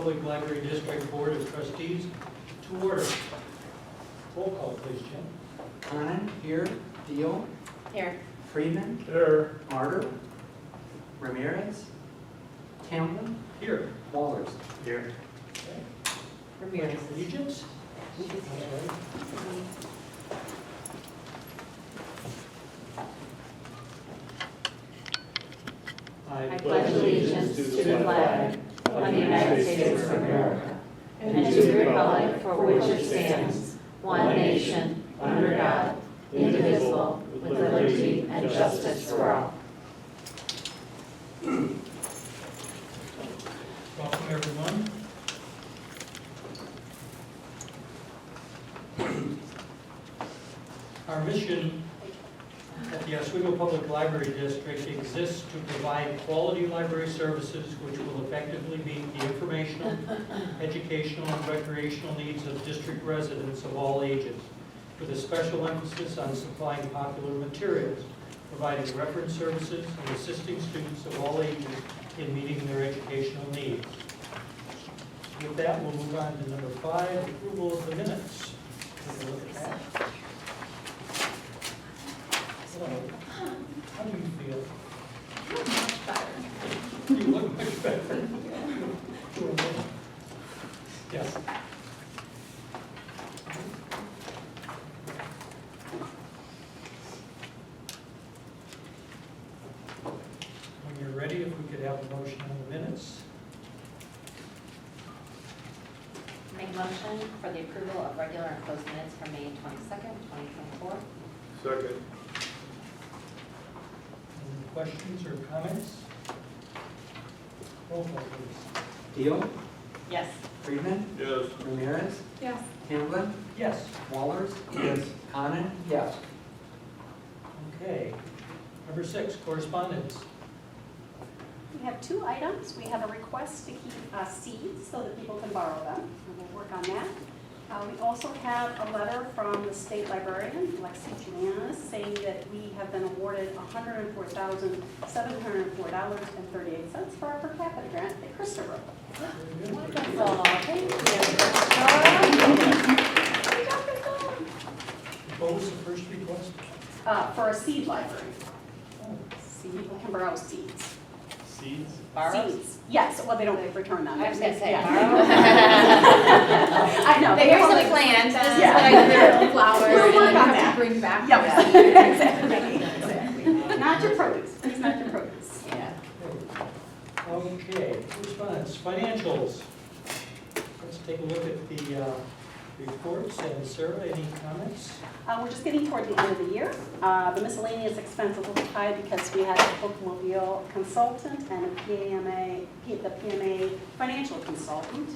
Public Library District Board of Trustees to order. Roll call, please, Jim. Conan, here. Deal. Here. Friedman. Here. Martyr. Ramirez. Campbell. Here. Wallers. Here. Okay. Ramirez. Allegiance. I pledge allegiance to the flag of the United States of America and to the republic for which it stands, one nation, under God, indivisible, with liberty and justice for all. Welcome, everyone. Our mission at the Oswego Public Library District exists to provide quality library services which will effectively meet the informational, educational, and recreational needs of district residents of all ages, with a special emphasis on supplying popular materials, providing reference services, and assisting students of all ages in meeting their educational needs. With that, we'll move on to number 5, approval of the minutes. Take a look at that. Hello. How do you feel? Much better. You look much better. Yes. When you're ready, if we could have a motion on the minutes. Make a motion for the approval of regular and closed minutes from May 22nd, 2024. Second. Any questions or comments? Roll call, please. Deal. Yes. Friedman. Yes. Ramirez. Yes. Campbell. Yes. Wallers. Yes. Conan. Yes. Okay. Number 6, correspondence. We have 2 items. We have a request to keep seeds so that people can borrow them, and we'll work on that. We also have a letter from the state librarian, Lexi Giannis, saying that we have been awarded $104,704.38 for our per capita grant that Krista wrote. Wonderful. Thank you. Good job, Krista. What was the first request? For a seed library. Oh, See, people can borrow seeds. seeds. Borrow? Seeds. Yes, well, they don't return them. I was going to say, Yeah. borrow. I know. But here's some plants, this is Yeah. what I do. Flowers, We'll work and on you have that. to bring back. Yep, exactly. Not your produce, please, not your produce. Yeah. Okay, correspondence, financials. Let's take a look at the reports. And Sarah, any comments? We're just getting toward the end of the year. The miscellaneous expense is a little high because we had a bookmobile consultant and the PMA financial consultant.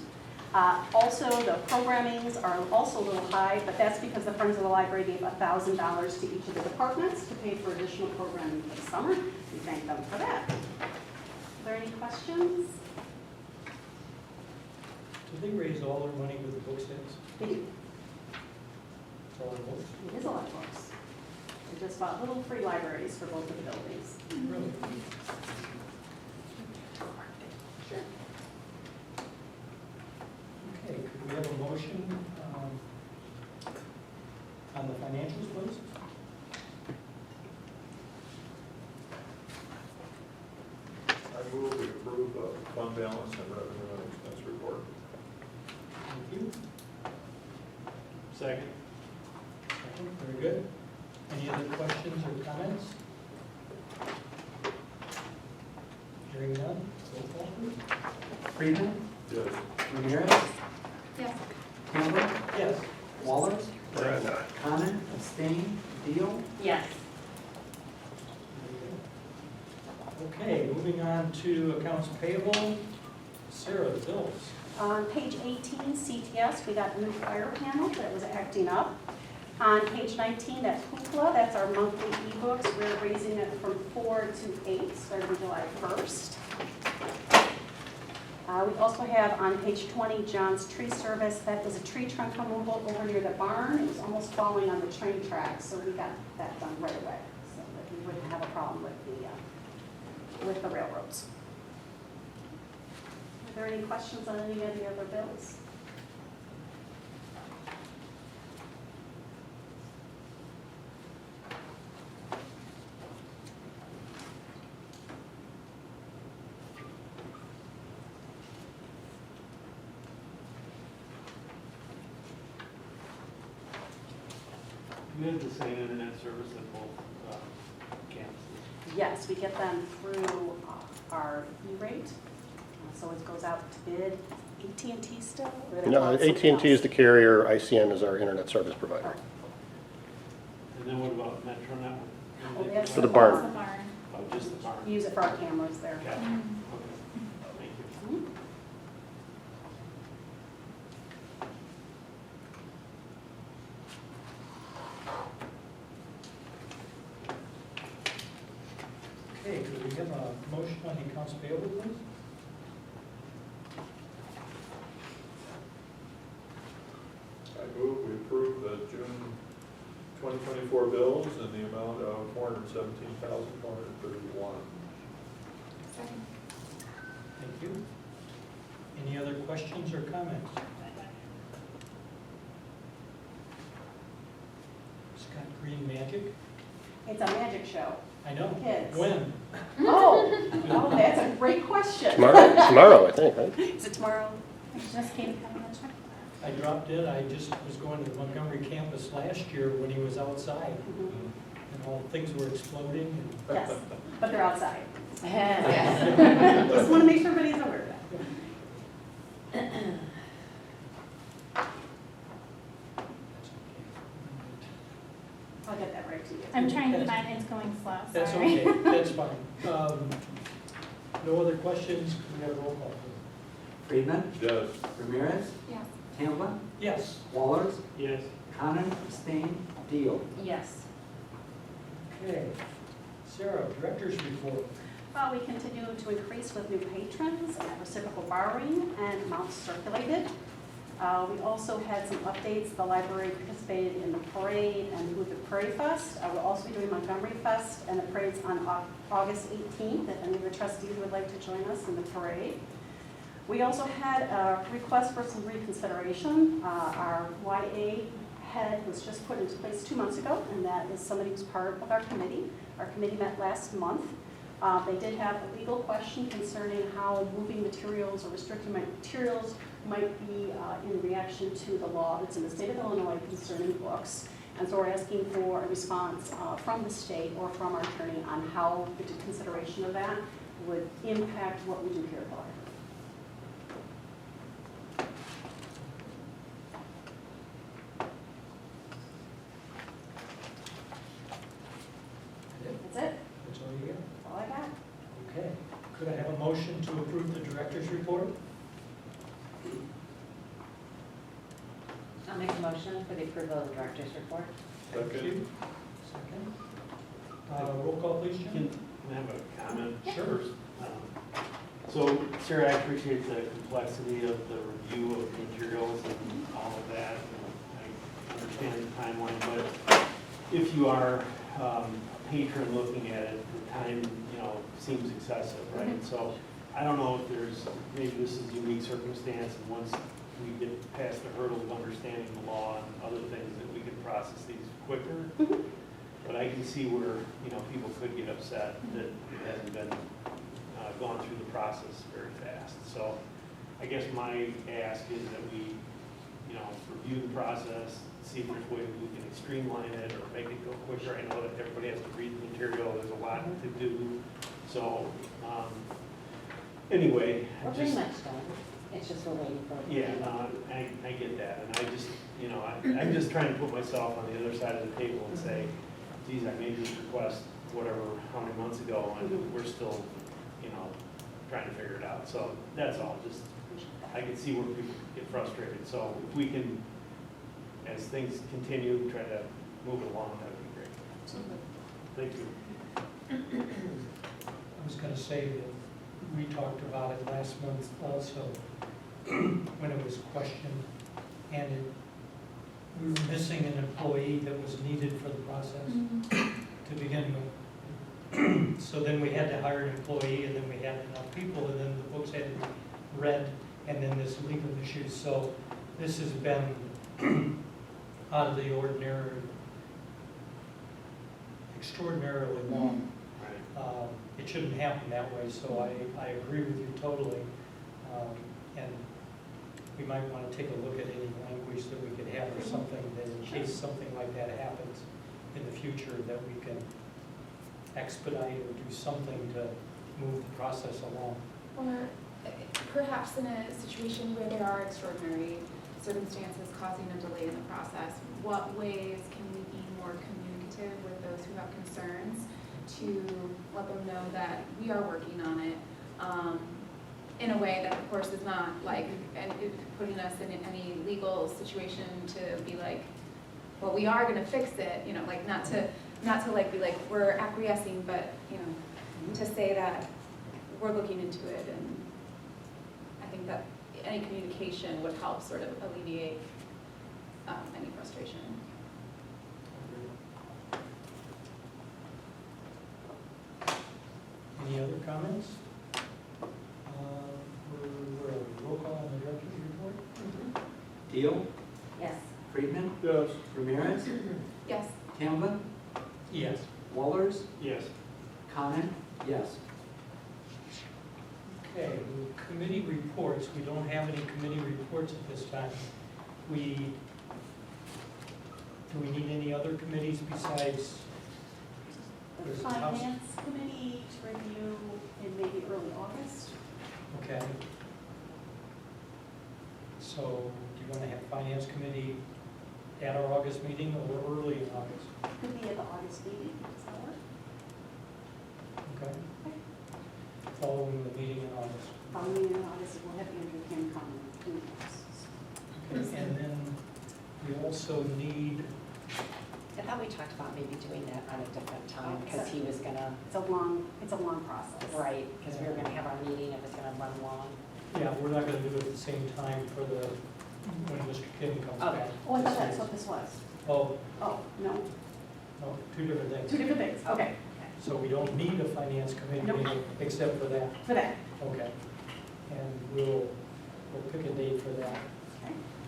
Also, the programmings are also a little high, but that's because the Friends of the Library gave $1,000 to each of the departments to pay for additional programming for the summer. We thank them for that. Are there any questions? Do they raise all their money with the book sales? They do. It's all in books? It is a lot of books. We just bought little free libraries for both of the buildings. Really? Sure. Okay, could we have a motion on the financials, please? I move we approve the fund balance and revenue and expense report. Thank you. Second. Second, very good. Any other questions or comments? Hearing none, roll call please. Friedman. Yes. Ramirez. Yes. Campbell. Yes. Wallers. Conan. Abstain. Deal. Yes. Okay, moving on to accounts payable. Sarah, the bills. On page 18, CTS, we got a new fire panel that was acting up. On page 19, that's Hoopla, that's our monthly ebooks. We're raising it from 4 to 8, starting July 1st. We also have on page 20, John's tree service. That is a tree trunk removal over near the barn. It was almost falling on the train tracks, so we got that done right away, so that we wouldn't have a problem with the railroads. Are there any questions on any of the other bills? You have the same internet service at both campuses? Yes, we get them through our E-rate, so it goes out to bid. AT&T still? Or they No, call it something AT&T is else? the carrier, ICN is our internet service provider. And then what about Metro Network? Oh, they have For the some- barn. The barn. Oh, just the barn? We use it for our cameras there. Okay, okay, thank you. Mhm. Okay, could we have a motion on the accounts payable, please? I move we approve the June 2024 bills in the amount of $417,431. Thank you. Any other questions or comments? Scott Green Magic? It's a magic show. I know. Kids. When? Oh, that's a great question. Tomorrow, I think, right? Is it tomorrow? Just came coming to check. I dropped in, I just was going to the Montgomery campus last year when he was outside, Mhm. and all things were exploding, and Yes, but they're outside. Yes. Just want to make sure everybody's aware of that. I'll get that right to you. I'm trying to find, it's going slow, sorry. that's okay, that's fine. No other questions, can we have a roll call, please? Friedman, Yes. Ramirez, Yes. Hamblin, Yes. Wallers, Yes. Conan, Stain, Deal. Yes. Okay. Sarah, director's report. Well, we continue to increase with new patrons and reciprocal borrowing and amounts circulated. We also had some updates. The library participated in the parade and moved the Prairie Fest. We'll also be doing Montgomery Fest, and the parade's on August 18th, if any of the trustees would like to join us in the parade. We also had a request for some reconsideration. Our YA head was just put into place 2 months ago, and that is somebody who's part of our committee. Our committee met last month. They did have a legal question concerning how moving materials or restricting materials might be in reaction to the law that's in the state of Illinois concerning books. And so we're asking for a response from the state or from our attorney on how the consideration of that would impact what we do here at the library. That's it. That's all you got? That's all I got. Okay. Could I have a motion to approve the director's report? I'll make a motion for the approval of the director's report. Thank Second. you. Second. Roll call, please, Jim? Can I have a comment Sure. first? So, Sarah, I appreciate the complexity of the review of materials and all of that. I understand the timeline, but if you are a patron looking at it, the time, seems excessive, right? So I don't know if there's, maybe this is a unique circumstance, and once we get past the hurdle of understanding the law and other things, that we can process these quicker. But I can see where, people could get upset that it hasn't been gone through the process very fast. So I guess my ask is that we, review the process, see if there's a way we can streamline it or make it go quicker. I know that everybody has to read the material, there's a lot to do. So, anyway. We're pretty much done. It's just we're waiting for. Yeah, no, I get that, and I just, I'm just trying to put myself on the other side of the table and say, geez, I made this request, whatever, how many months ago, and we're still, trying to figure it out. So that's all, just, I can see where people get frustrated. So if we can, as things continue, try to move it along, that would be great. Thank you. I was going to say that we talked about it last month also, when it was questioned, and we were missing an employee that was needed for the process to begin with. So then we had to hire an employee, and then we had enough people, and then the books had to be read, and then this leave of issues. So this has been out of the ordinary, extraordinarily long. Right. It shouldn't happen that way, so I agree with you totally. And we might want to take a look at any language that we could have or something that in case something like that happens in the future, that we can expedite or do something to move the process along. Or perhaps in a situation where there are extraordinary circumstances causing a delay in the process, what ways can we be more communicative with those who have concerns to let them know that we are working on it in a way that, of course, is not like putting us in any legal situation to be like, well, we are going to fix it, you know, like not to like be like we're acquiescing, but you know, to say that we're looking into it, and I think that any communication would help sort of alleviate any frustration. Any other comments? We're roll call on the director's report. Deal, Yes. Friedman, Yes. Ramirez, Yes. Campbell, Yes. Wallers, Yes. Conan, yes. Okay, committee reports. We don't have any committee reports at this time. Do we need any other committees besides? The There's a house. finance committee to review in maybe early August. Okay. So do you want to have finance committee at our August meeting or early in August? Could be at the August meeting, does that work? Okay. Following the meeting in August. Following in August, we'll have Andrew Kim come and do this. Okay, and then we also need, I thought we talked about maybe doing that on a different time, because he was gonna, It's a long process. right, because we were gonna have our meeting, it was gonna run long. yeah, we're not going to do it at the same time for when Mr. Kim comes Okay. back. Oh, I thought that's what this was. Oh, Oh, no, no, two different things. two different things, okay, So we don't need a finance committee Nope. meeting except for that. for that. Okay. And we'll pick a date for that.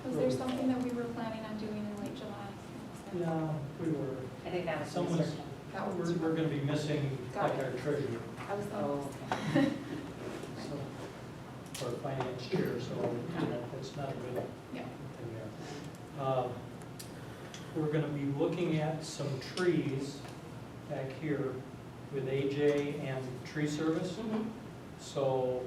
Was there something that we were planning on doing in late July? No, we were, I think that was Someone's- certain. That was we're going to be missing Got like it. our treasurer. I was Oh, So, or finance chair, so, you know, it's not a good Yeah. thing there. We're gonna be looking at some trees back here with AJ and tree service. So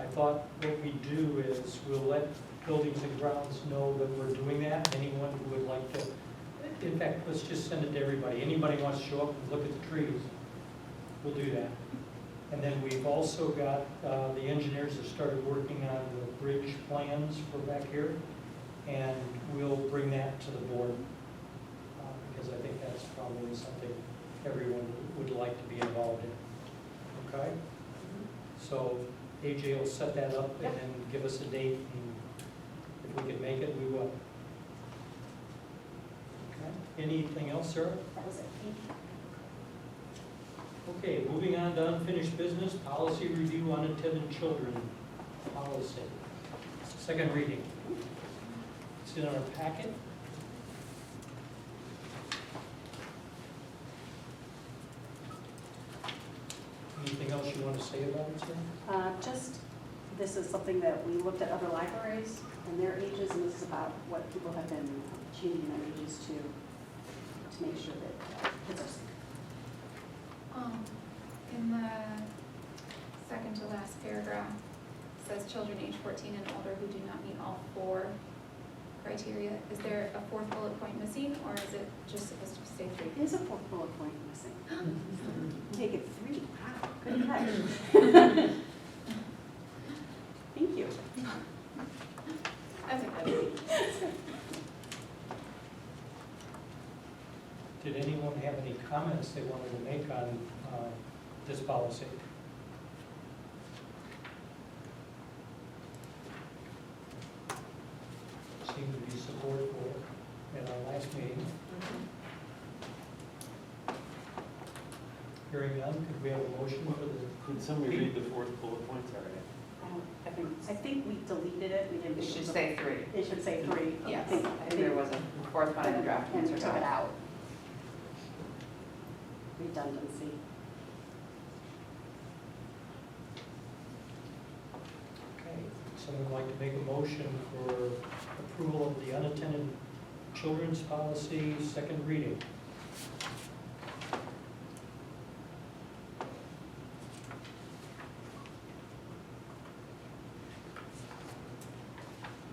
I thought what we do is we'll let buildings and grounds know that we're doing that. Anyone who would like to, in fact, let's just send it to everybody. Anybody wants to show up and look at the trees, we'll do that. And then we've also got, the engineers have started working on the bridge plans for back here. And we'll bring that to the board, because I think that's probably something everyone would like to be involved in. Okay? So AJ will set that up and then give us a date, and if we can make it, we will. Okay? Anything else, Sarah? That was it, thank you. Okay, moving on to unfinished business, policy review unattended children policy. Second reading. It's in our packet. Anything else you want to say about it, Sarah? Just, this is something that we looked at other libraries and their ages, and this is about what people have been changing their ages to make sure that kids are safe. In the second to last paragraph, it says children age 14 and older who do not meet all 4 criteria. Is there a 4th bullet point missing, or is it just supposed to say 3? There's a 4th bullet point missing. Make it 3, wow, good catch. Thank you. I think that's it. Did anyone have any comments they wanted to make on this policy? Seemed to be support for it at our last meeting. Hearing none, could we have a motion for the, Could somebody read the 4th bullet points already? I think we deleted it, we didn't. It should say 3. It should say 3. Yes, I I think there was a corresponding draft. And we took it out. Redundancy. Okay, someone would like to make a motion for approval of the unattended children's policy, second reading.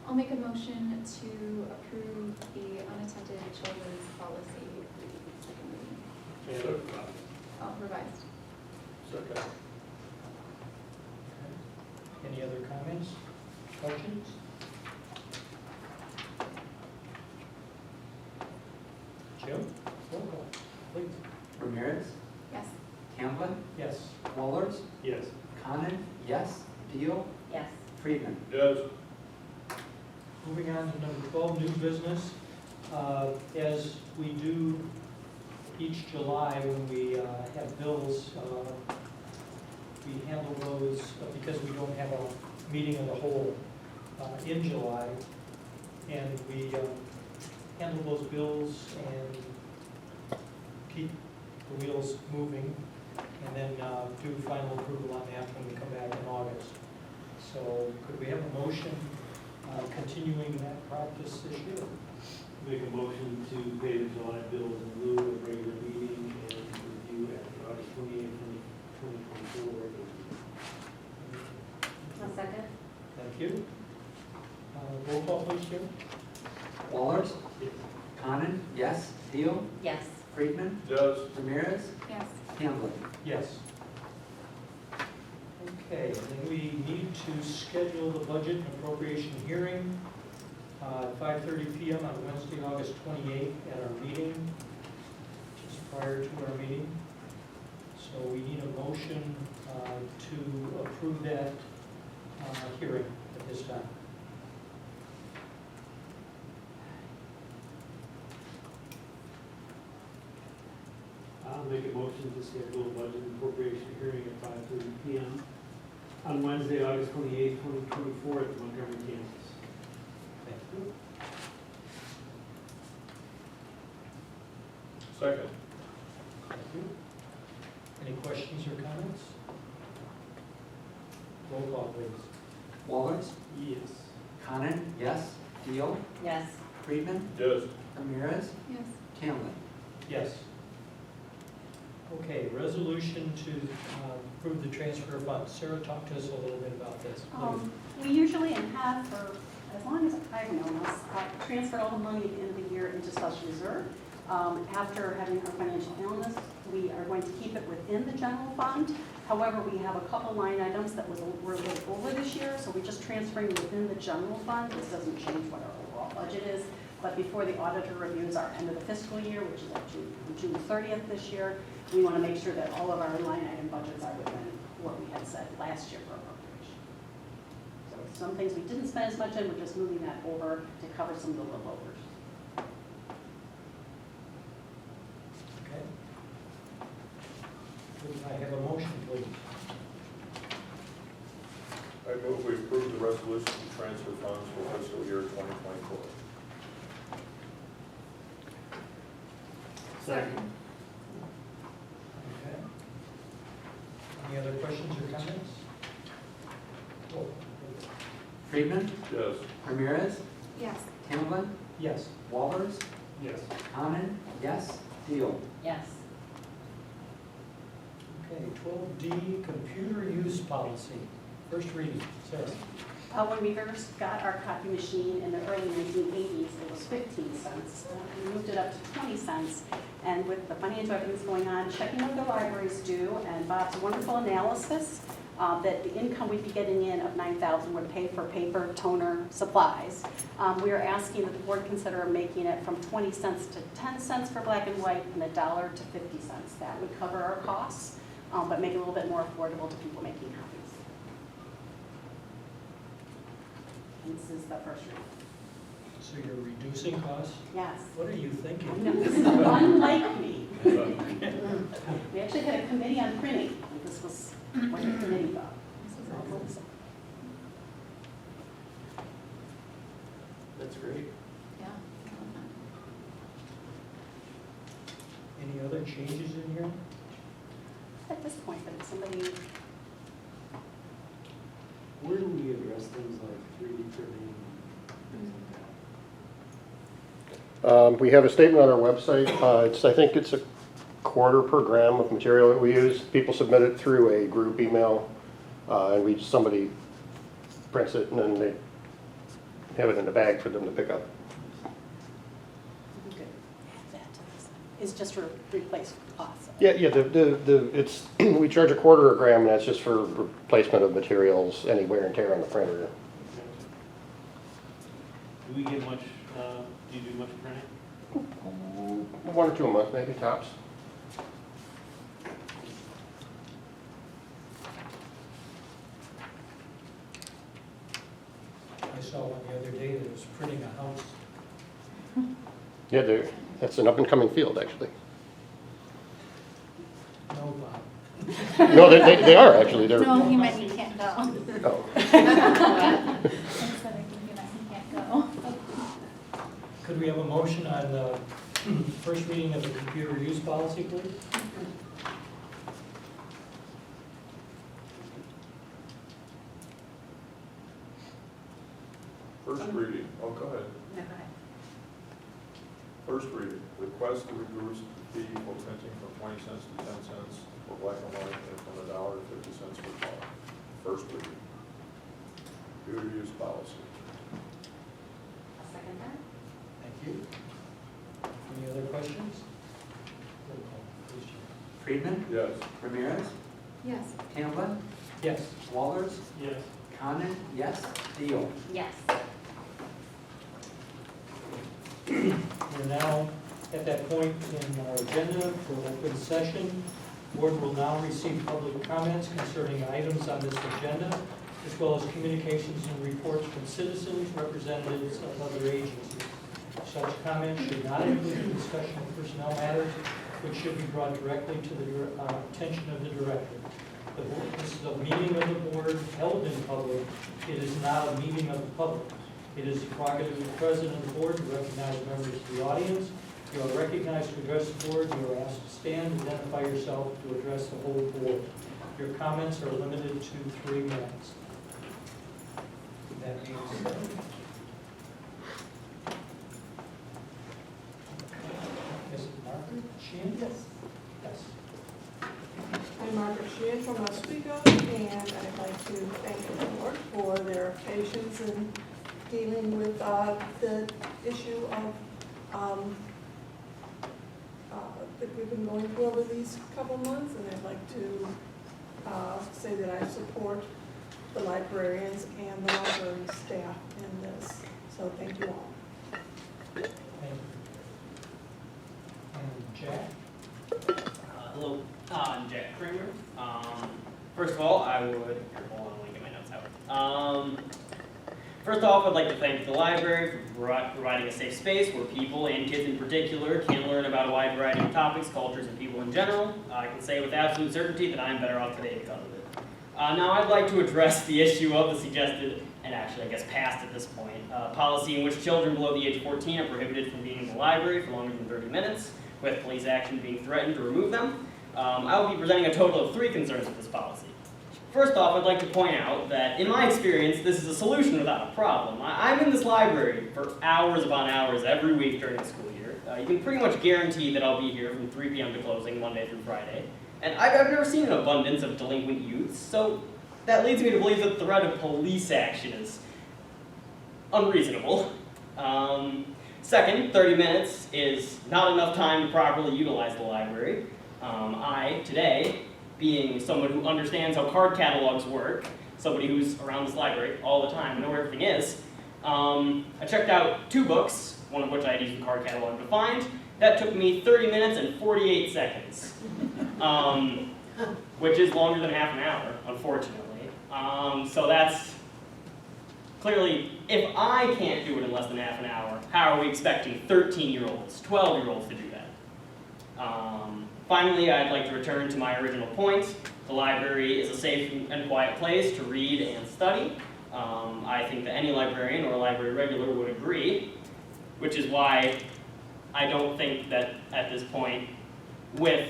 I'll make a motion to approve the unattended children's policy. Second reading. Oh, revised. Second. Any other comments, questions? Jim, roll call, please. Ramirez, Yes. Hamblin, Yes. Wallers, Yes. Conan, yes. Deal, Yes. Friedman. Yes. Moving on to number 12, new business. As we do each July when we have bills, we handle those because we don't have a meeting of the whole in July. And we handle those bills and keep the wheels moving, and then do final approval on that when we come back in August. So could we have a motion continuing that practice this year? Make a motion to pay the July bills in lieu of regular meeting and review at the August 28th, 2024 regular meeting. A second? Thank you. Roll call, please, Jim. Wallers, Yes. Conan, yes. Deal, Yes. Friedman, Yes. Ramirez, Yes. Hamblin. Yes. Okay, then we need to schedule the budget and appropriation hearing, 5:30 PM on Wednesday, August 28th at our meeting, just prior to our meeting. So we need a motion to approve that hearing at this time. I'll make a motion to schedule a budget and appropriation hearing at 5:30 PM on Wednesday, August 28th, 2024 at Montgomery, Kansas. Thank you. Second. Thank you. Any questions or comments? Roll call, please. Wallers, Yes. Conan, yes. Deal, Yes. Friedman, Yes. Ramirez, Yes. Hamblin. Yes. Okay, resolution to approve the transfer of funds. Sarah, talk to us a little bit about this, please. We usually and have for as long as I've known us, transferred all the money at the end of the year into special reserve. After having our financial illness, we are going to keep it within the general fund. However, we have a couple line items that were a little over this year, so we're just transferring within the general fund. This doesn't change what our overall budget is. But before the auditor reviews our end of the fiscal year, which is June 30th this year, we want to make sure that all of our line item budgets are within what we had said last year for appropriation. So some things we didn't spend as much in, we're just moving that over to cover some of the rollovers. Okay. Could I have a motion, please? I move we approve the resolution to transfer funds for fiscal year 2024. Second. Okay. Any other questions or comments? Roll call, please. Friedman, Yes. Ramirez, Yes. Hamblin, Yes. Wallers, Yes. Conan, yes. Deal. Yes. Okay, 12D, computer use policy. First reading. Sarah? When we first got our copy machine in the early 1980s, it was 15 cents. We moved it up to 20 cents. And with the financial everything's going on, checking what the libraries do, and Bob's wonderful analysis, that the income we'd be getting in of $9,000 would pay for paper, toner, supplies. We are asking that the board consider making it from 20 cents to 10 cents for black and white, and $1 to 50 cents. That would cover our costs, but make it a little bit more affordable to people making copies. And this is the first reading. So you're reducing costs? Yes. What are you thinking? No, this is unlike me. We actually had a committee on printing. This was what the committee thought. That's great. Yeah. Any other changes in here? At this point, but if somebody, Where do we address things like 3D printing, things like that? We have a statement on our website. I think it's a quarter per gram of material that we use. People submit it through a group email, and somebody prints it, and then they have it in a bag for them to pick up. you could add that to this, is just to replace costs. Yeah, it's, we charge a quarter a gram, and that's just for replacement of materials, any wear and tear on the printer. Do we get much, do you do much printing? 1 or 2 a month, maybe, tops. I saw one the other day that was printing a house. Yeah, that's an up-and-coming field, actually. No, Bob. No, they are, actually. They're, No, he meant he can't go. oh. Instead of he meant he can't go. Could we have a motion on the first reading of the computer use policy, please? First reading, oh, go ahead. No, go ahead. First reading, request to reduce the fee for printing from 20 cents to 10 cents for black and white and from $1 to 50 cents for color. First reading. Computer use policy. I'll second that. Thank you. Any other questions? Roll call, please, Jim. Friedman, Yes. Ramirez, Yes. Hamblin, Yes. Wallers, Yes. Condon, yes. Deal. Yes. We're now at that point in our agenda for open session. Board will now receive public comments concerning items on this agenda, as well as communications and reports from citizens, representatives of other agencies. Such comments should not include a discussion of personnel matters, which should be brought directly to the attention of the director. This is a meeting of the board held in public. It is not a meeting of the public. It is the prerogative of the president of the board to recognize members of the audience. You are recognized to address the board. You are asked to stand, identify yourself to address the whole board. Your comments are limited to 3 minutes. That being said, Ms. Margaret Sheehan? Yes. Yes. I'm Margaret Sheehan from Oswego, and I'd like to thank the board for their patience in dealing with the issue of that we've been going through over these couple months, and I'd like to say that I support the librarians and the library staff in this. So thank you all. Thank you. And Jack? Hello, I'm Jack Kramer. First of all, I would, hold on, let me get my notes out. First off, I'd like to thank the library for providing a safe space where people, and kids in particular, can learn about a wide variety of topics, cultures, and people in general. I can say with absolute certainty that I'm better off today because of it. Now, I'd like to address the issue of the suggested, and actually I guess passed at this point, policy in which children below the age of 14 are prohibited from being in the library for longer than 30 minutes, with police action being threatened to remove them. I'll be presenting a total of 3 concerns with this policy. First off, I'd like to point out that, in my experience, this is a solution without a problem. I'm in this library for hours upon hours every week during the school year. You can pretty much guarantee that I'll be here from 3 p.m. to closing, Monday through Friday. And I've never seen an abundance of delinquent youths, so that leads me to believe that the threat of police action is unreasonable. Second, 30 minutes is not enough time to properly utilize the library. I, today, being someone who understands how card catalogs work, somebody who's around this library all the time, I know where everything is, I checked out 2 books, one of which I had used the card catalog to find. That took me 30 minutes and 48 seconds, which is longer than half an hour, unfortunately. So that's clearly, if I can't do it in less than half an hour, how are we expecting 13-year-olds, 12-year-olds to do that? Finally, I'd like to return to my original point. The library is a safe and quiet place to read and study. I think that any librarian or library regular would agree, which is why I don't think that at this point, with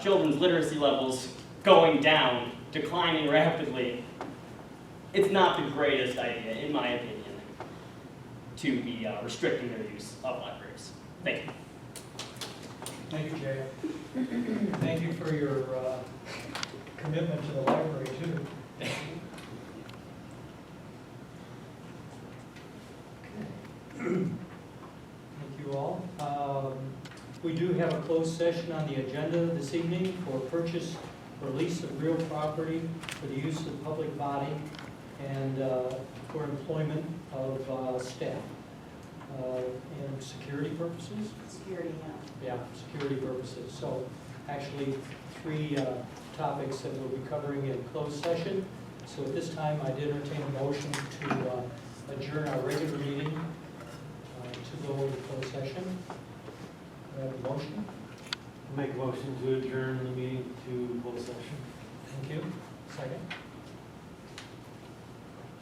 children's literacy levels going down, declining rapidly, it's not the greatest idea, in my opinion, to be restricting their use of libraries. Thank you. Thank you, Jay. Thank you for your commitment to the library, too. Thank you all. We do have a closed session on the agenda this evening for purchase or lease of real property for the use of public body and for employment of staff. And security purposes? Security, Yeah, security purposes. So actually, three topics that we'll be covering in closed session. So at this time, I'd entertain a motion to adjourn our regular meeting to go into closed session. Do I have a motion? Make a motion to adjourn the meeting to closed session. Thank you. Second?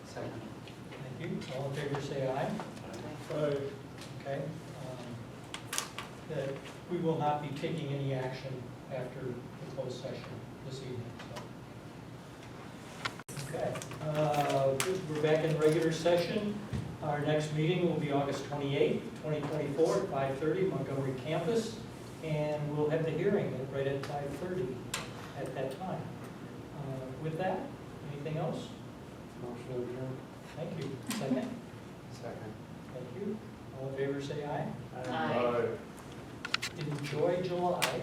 Second. Thank you. All in favor, say aye. Okay. That we will not be taking any action after the closed session this evening. So. Okay. We're back in regular session. Our next meeting will be August 28th, 2024 at 5:30 Montgomery campus. And we'll have the hearing right at 5:30 at that time. With that, anything else? Motion to adjourn. Thank you. Second? Second. Thank you. All in favor, say aye. Aye. Enjoy July.